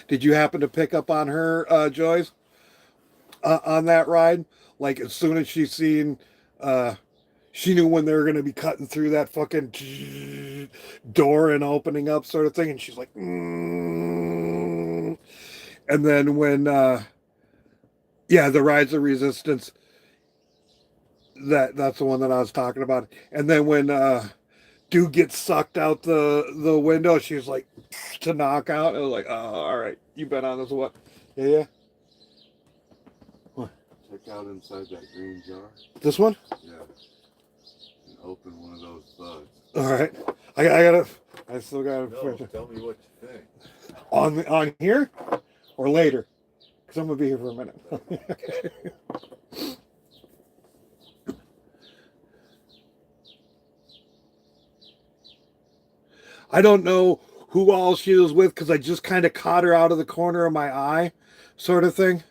S1: Did you happen to pick up on her, Joyce, on that ride? Like, as soon as she knew when they were going to be cutting through that fucking door and opening up sort of thing. And she's like, mm. And then when, yeah, the Rise of Resistance, that's the one that I was talking about. And then when dude gets sucked out the window, she's like to knock out. I was like, oh, all right, you been on this what? Yeah. What?
S2: Check out inside that green jar.
S1: This one?
S2: Yeah. And open one of those bugs.
S1: All right. I still gotta.
S2: No, tell me what you think.
S1: On here or later? Because I'm gonna be here for a minute. I don't know who all she was with because I just kind of caught her out of the corner of my eye, sort of thing.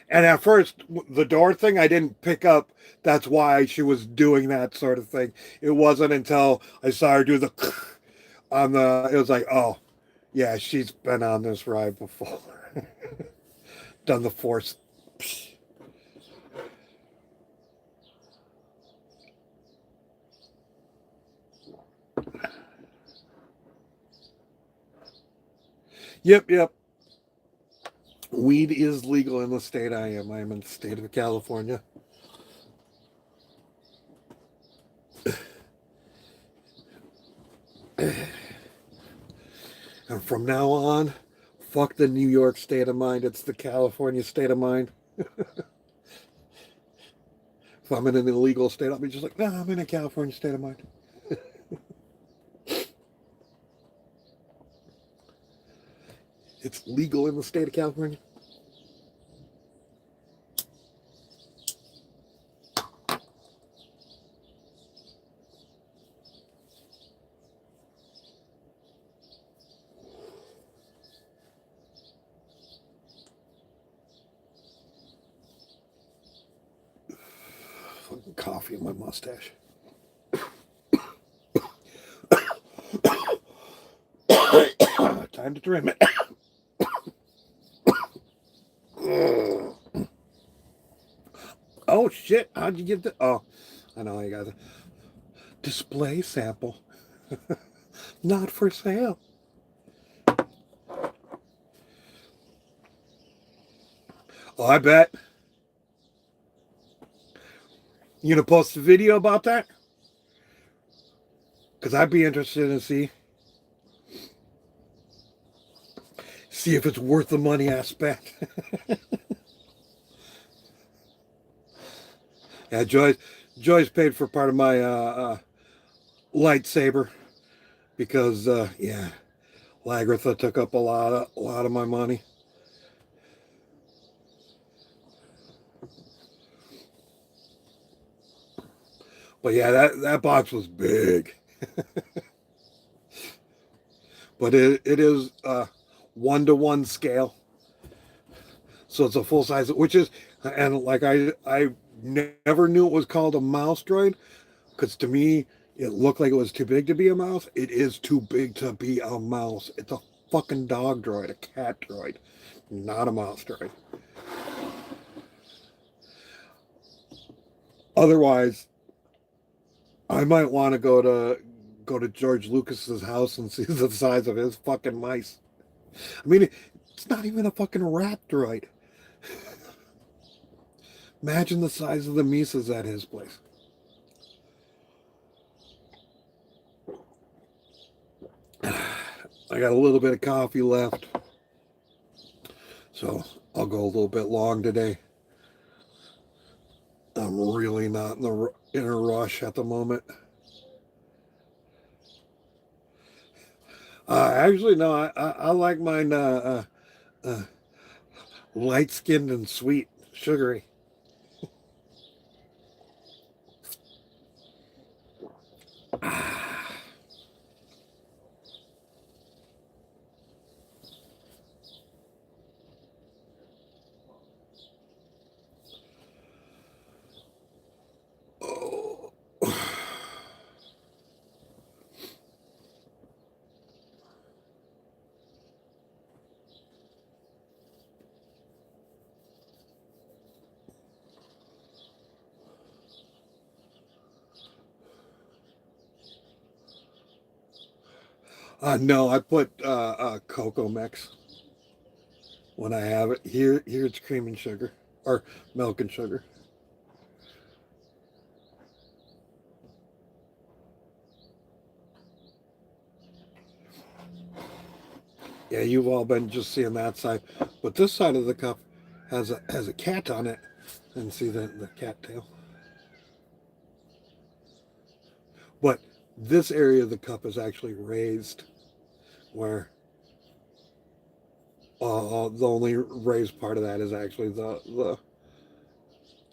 S1: And at first, the door thing, I didn't pick up. That's why she was doing that sort of thing. It wasn't until I saw her do the on the. It was like, oh, yeah, she's been on this ride before. Done the force. Yep. Weed is legal in the state I am. I am in the state of California. And from now on, fuck the New York state of mind. It's the California state of mind. If I'm in an illegal state, I'll be just like, no, I'm in a California state of mind. It's legal in the state of California. Fucking coffee in my mustache. Time to trim it. Oh shit, how'd you get the oh I know you got the display sample. Not for sale. Oh, I bet. You gonna post a video about that? Because I'd be interested to see if it's worth the money I spent. Yeah, Joyce paid for part of my lightsaber because yeah, Lagritha took up a lot of my money. But yeah, that box was big. But it is 1-to-1 scale. So it's a full size, which is, and like I never knew it was called a mouse droid, because to me, it looked like it was too big to be a mouse. It is too big to be a mouse. It's a fucking dog droid, a cat droid, not a mouse droid. Otherwise, I might want to go to George Lucas's house and see the size of his fucking mice. I mean, it's not even a fucking rat droid. Imagine the size of the Mises at his place. I got a little bit of coffee left, so I'll go a little bit long today. I'm really not in a rush at the moment. Actually, no, I like mine uh, light skinned and sweet, sugary. Oh. No, I put cocoa mix when I have it. Here it's cream and sugar, or milk and sugar. Yeah, you've all been just seeing that side, but this side of the cup has a cat on it, and see the cat tail. But this area of the cup is actually raised, where the only raised part of that is actually the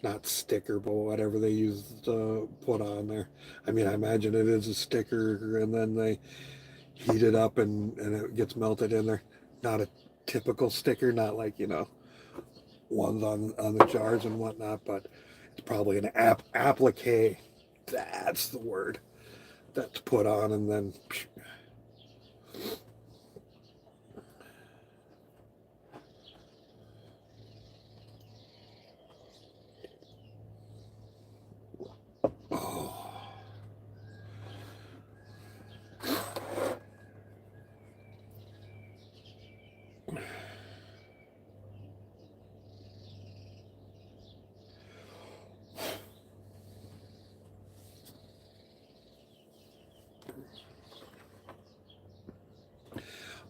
S1: not sticker, but whatever they use to put on there. I mean, I imagine it is a sticker, and then they heat it up and it gets melted in there. Not a typical sticker, not like, ones on the jars and whatnot, but it's probably an applique. That's the word that's put on, and then. Oh.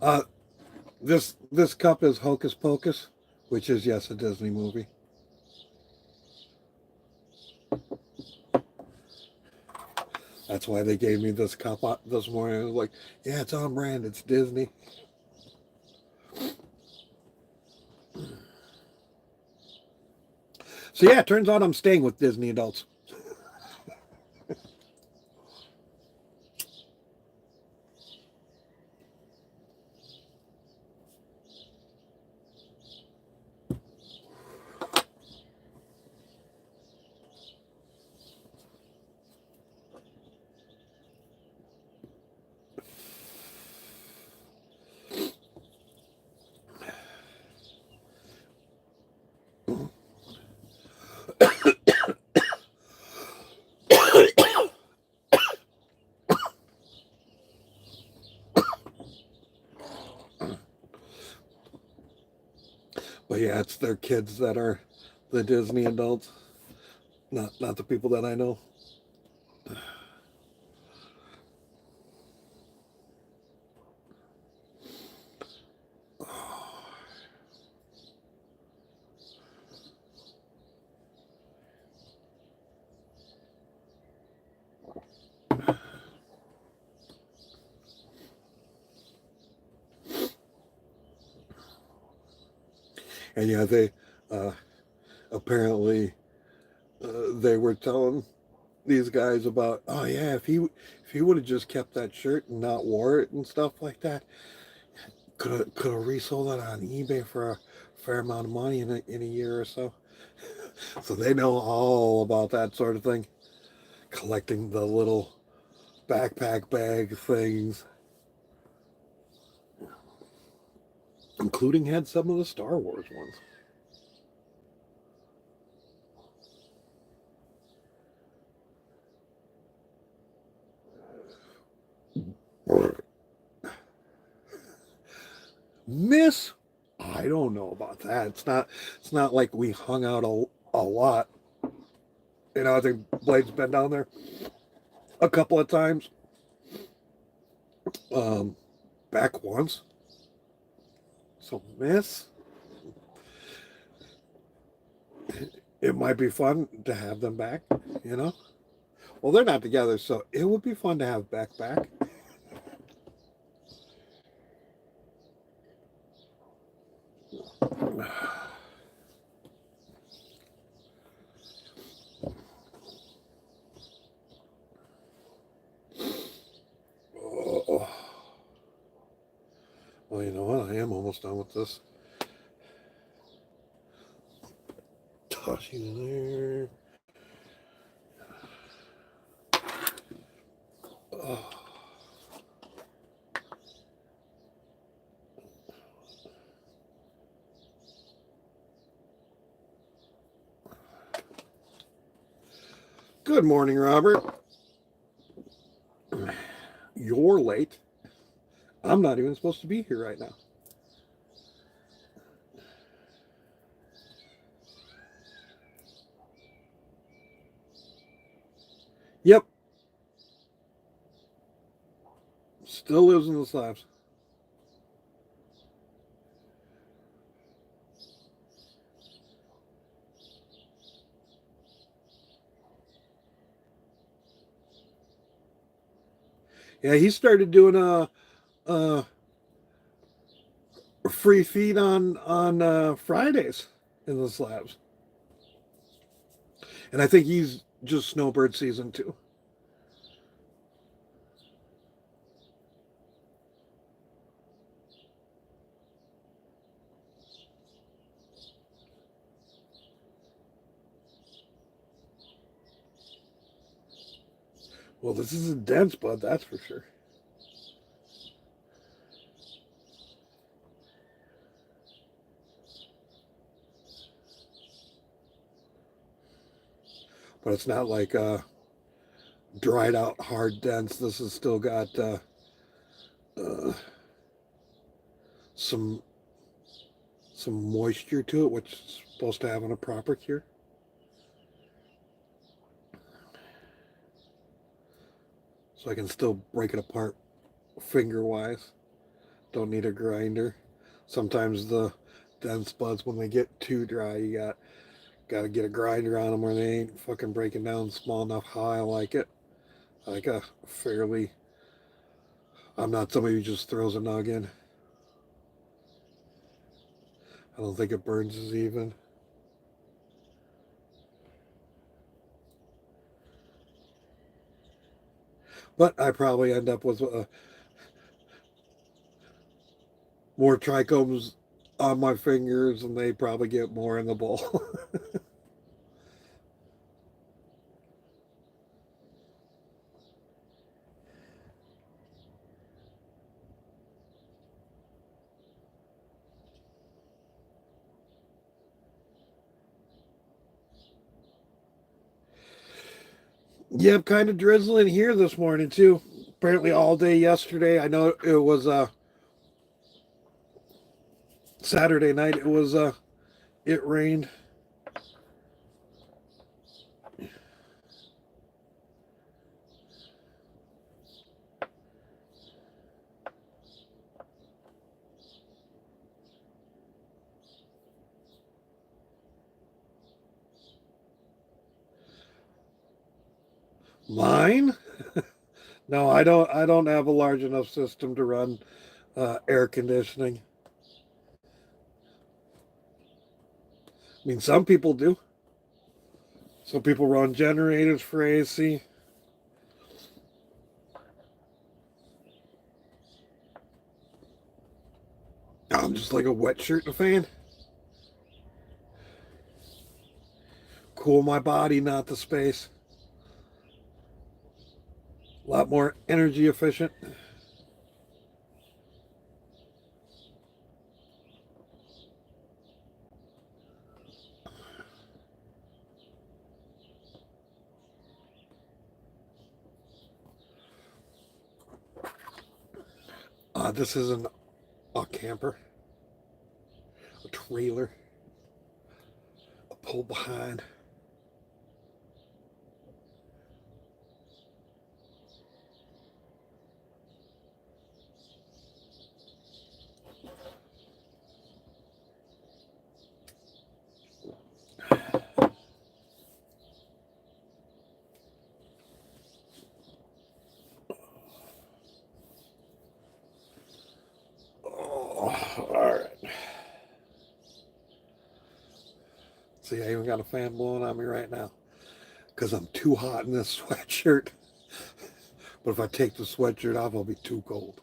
S1: Uh, this cup is Hocus Pocus, which is, yes, a Disney movie. That's why they gave me this cup this morning. I was like, yeah, it's on brand. It's Disney. So yeah, it turns out I'm staying with Disney adults. But yeah, it's their kids that are the Disney adults, not the people that I know. And yeah, they uh, apparently they were telling these guys about, oh yeah, if he would have just kept that shirt and not wore it and stuff like that, could have resold it on eBay for a fair amount of money in a year or so. So they know all about that sort of thing, collecting the little backpack bag things, including had some of the Star Wars ones. Miss, I don't know about that. It's not like we hung out a lot. I think Blade's been down there a couple of times. Um, Back once. So Miss, it might be fun to have them back. You know. Well, they're not together, so it would be fun to have back. Well, you know what? I am almost done with this. Toss you in there. Oh. Good morning, Robert. You're late. I'm not even supposed to be here right now. Yep. Still lives in the slabs. Yeah, he started doing a free feed on Fridays in the slabs, and I think he's just snowbird season too. Well, this is a dense bud, that's for sure. But it's not like dried out hard dense. This has still got uh, some moisture to it, which is supposed to have in a proper cure. So I can still break it apart finger wise. Don't need a grinder. Sometimes the dense buds, when they get too dry, you got to get a grinder on them, or they ain't fucking breaking down small enough how I like it. I like a fairly. I'm not somebody who just throws a nug in. I don't think it burns as even. But I probably end up with more trichomes on my fingers, and they probably get more in the bowl. Yep, kind of drizzling here this morning too. Apparently all day yesterday. I know it was Saturday night. It rained. Mine? No, I don't have a large enough system to run air conditioning. I mean, some people do. Some people run generators for AC. I'm just like a wet shirt and a fan. Cool my body, not the space. A lot more energy efficient. This isn't a camper, a trailer, a pull behind. Oh, all right. See, I even got a fan blowing on me right now because I'm too hot in this sweatshirt. But if I take the sweatshirt off, I'll be too cold.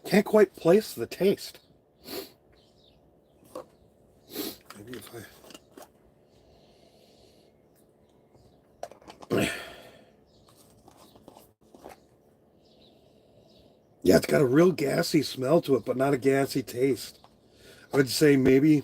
S1: Can't quite place the taste. Maybe if I... Yeah, it's got a real gassy smell to it, but not a gassy taste. I would say maybe...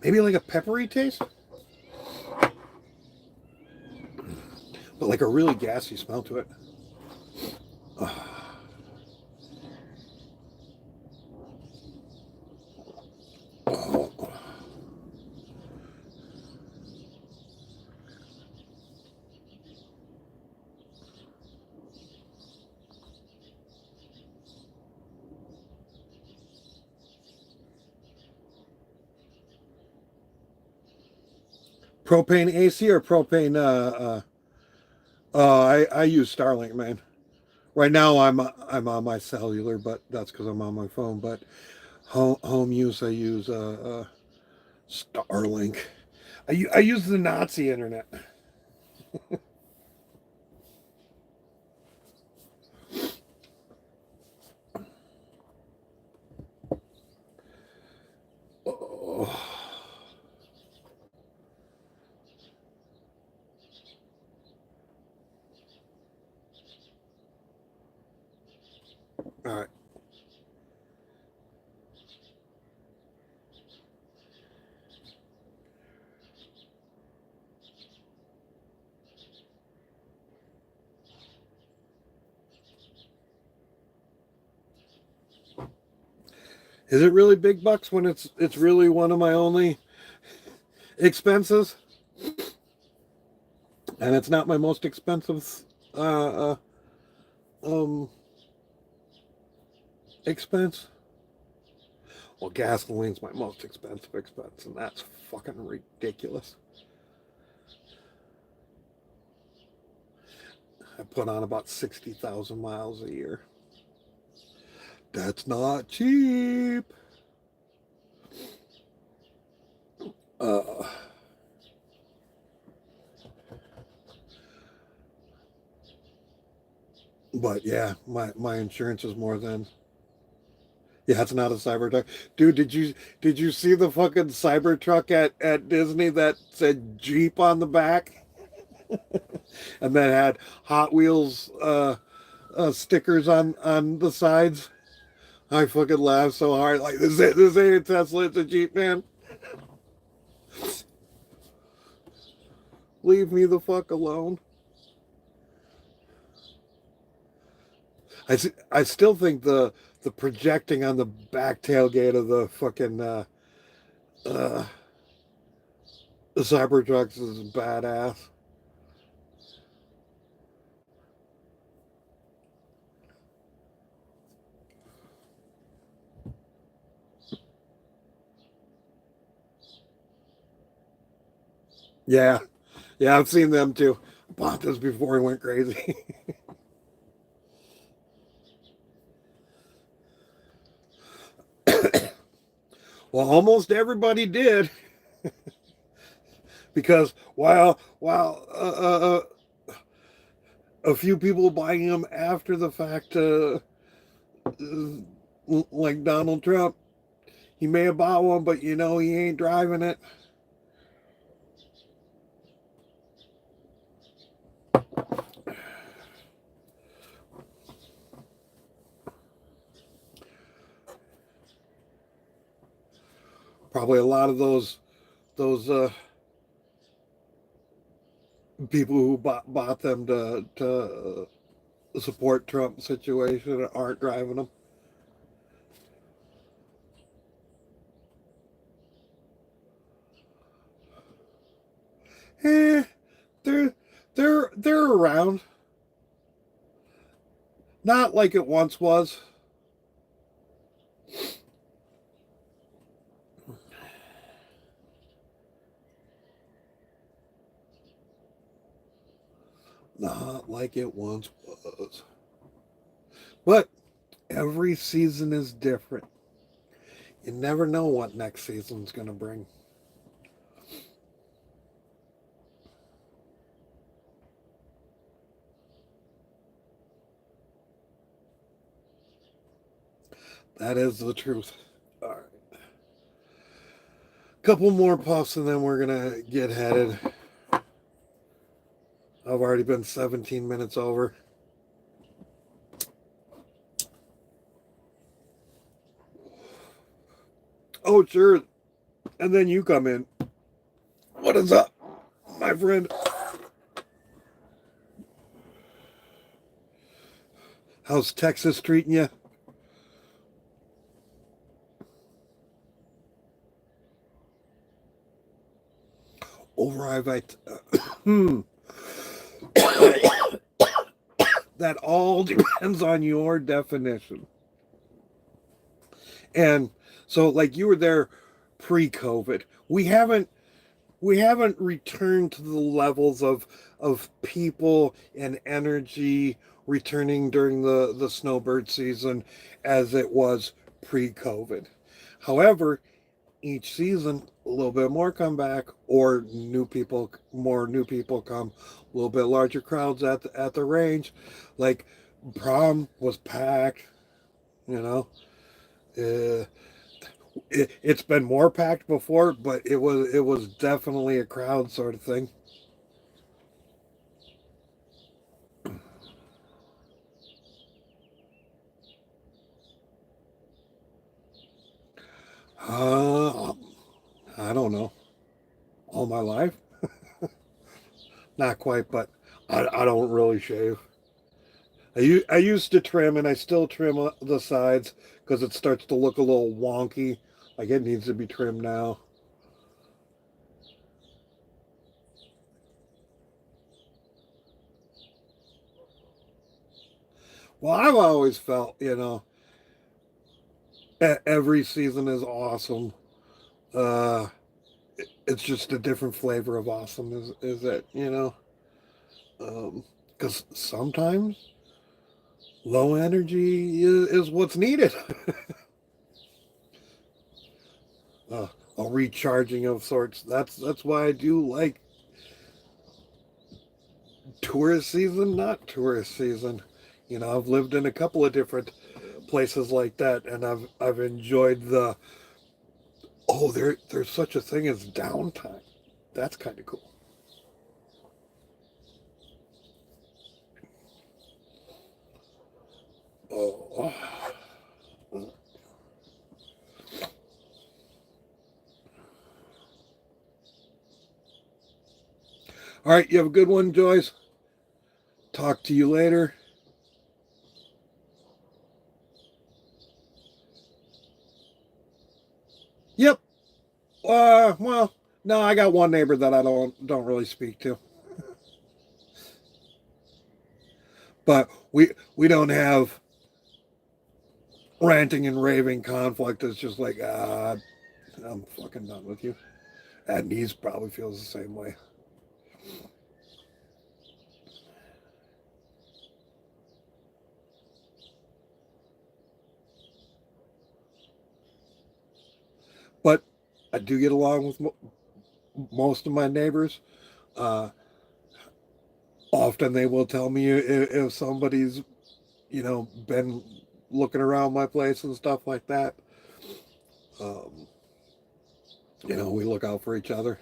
S1: Maybe like a peppery taste? But like a really gassy smell to it. Oh. Propane AC or propane I use Starlink, man. Right now I'm on my cellular, but that's because I'm on my phone. But home use I use Starlink. I use the Nazi internet. Oh. All right. Is it really big bucks when it's really one of my only expenses? And it's not my most expensive expense? Well, gasoline's my most expensive expense, and that's fucking ridiculous. I put on about 60,000 miles a year. That's not cheap. But yeah, my insurance is more than... Yeah, it's not a Cybertruck. Dude, did you see the fucking Cybertruck at Disney that said Jeep on the back? And that had Hot Wheels stickers on the sides? I fucking laughed so hard. Like, this ain't a Tesla, it's a Jeep, man. Leave me the fuck alone. I still think the projecting on the back tailgate of the fucking the Cybertrucks is badass. Yeah, I've seen them too. Bought this before he went crazy. Well, almost everybody did, because while a few people buying them after the fact, like Donald Trump, he may have bought one, but he ain't driving it. Probably a lot of those people who bought them to support Trump situation aren't driving them. Eh, they're around. Not like it once was. not like it once was. But every season is different. You never know what next season's going to bring. That is the truth. All right. Couple more puffs and then we're going to get headed. I've already been 17 minutes over. Oh, sure. And then you come in. What is up, my friend? How's Texas treating you? That all depends on your definition. And so, like, you were there pre-COVID. We haven't returned to the levels of people and energy returning during the snowbird season as it was pre-COVID. However, each season a little bit more come back, or more new people come, a little bit larger crowds at the range. Like prom was packed, you know. It's been more packed before, but it was definitely a crowd sort of thing. I don't know. All my life? Not quite, but I don't really shave. I used to trim, and I still trim the sides because it starts to look a little wonky. Like it needs to be trimmed now. Well, I've always felt, every season is awesome. Uh, it's just a different flavor of awesome, is it, Because sometimes low energy is what's needed. A recharging of sorts. That's why I do like tourist season, not tourist season. I've lived in a couple of different places like that, and I've enjoyed there's such a thing as downtime. That's kind of cool. Oh. All right, you have a good one, Joyce. Talk to you later. Yep. Well, no, I got one neighbor that I don't really speak to. But we don't have ranting and raving conflict. It's just like, I'm fucking done with you. And he probably feels the same way. But I do get along with most of my neighbors. Often they will tell me if somebody's, been looking around my place and stuff like that. We look out for each other.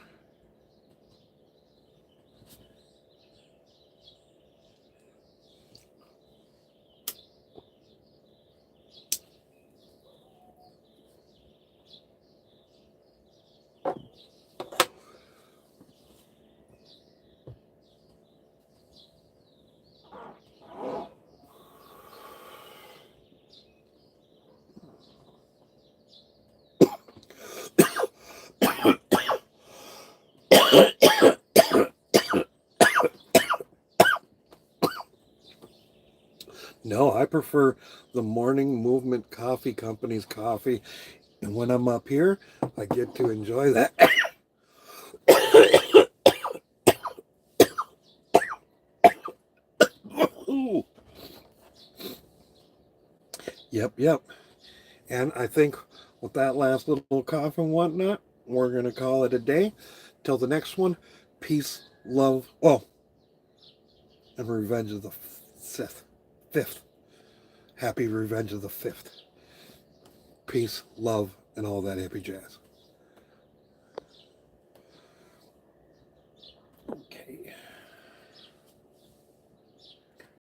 S1: No, I prefer the Morning Movement Coffee Company's coffee. And when I'm up here, I get to enjoy that. Yep. And I think with that last little cough and whatnot, we're going to call it a day. Till the next one, peace, love, and revenge of the fifth. Happy Revenge of the 5th. Peace, love, and all that hippie jazz.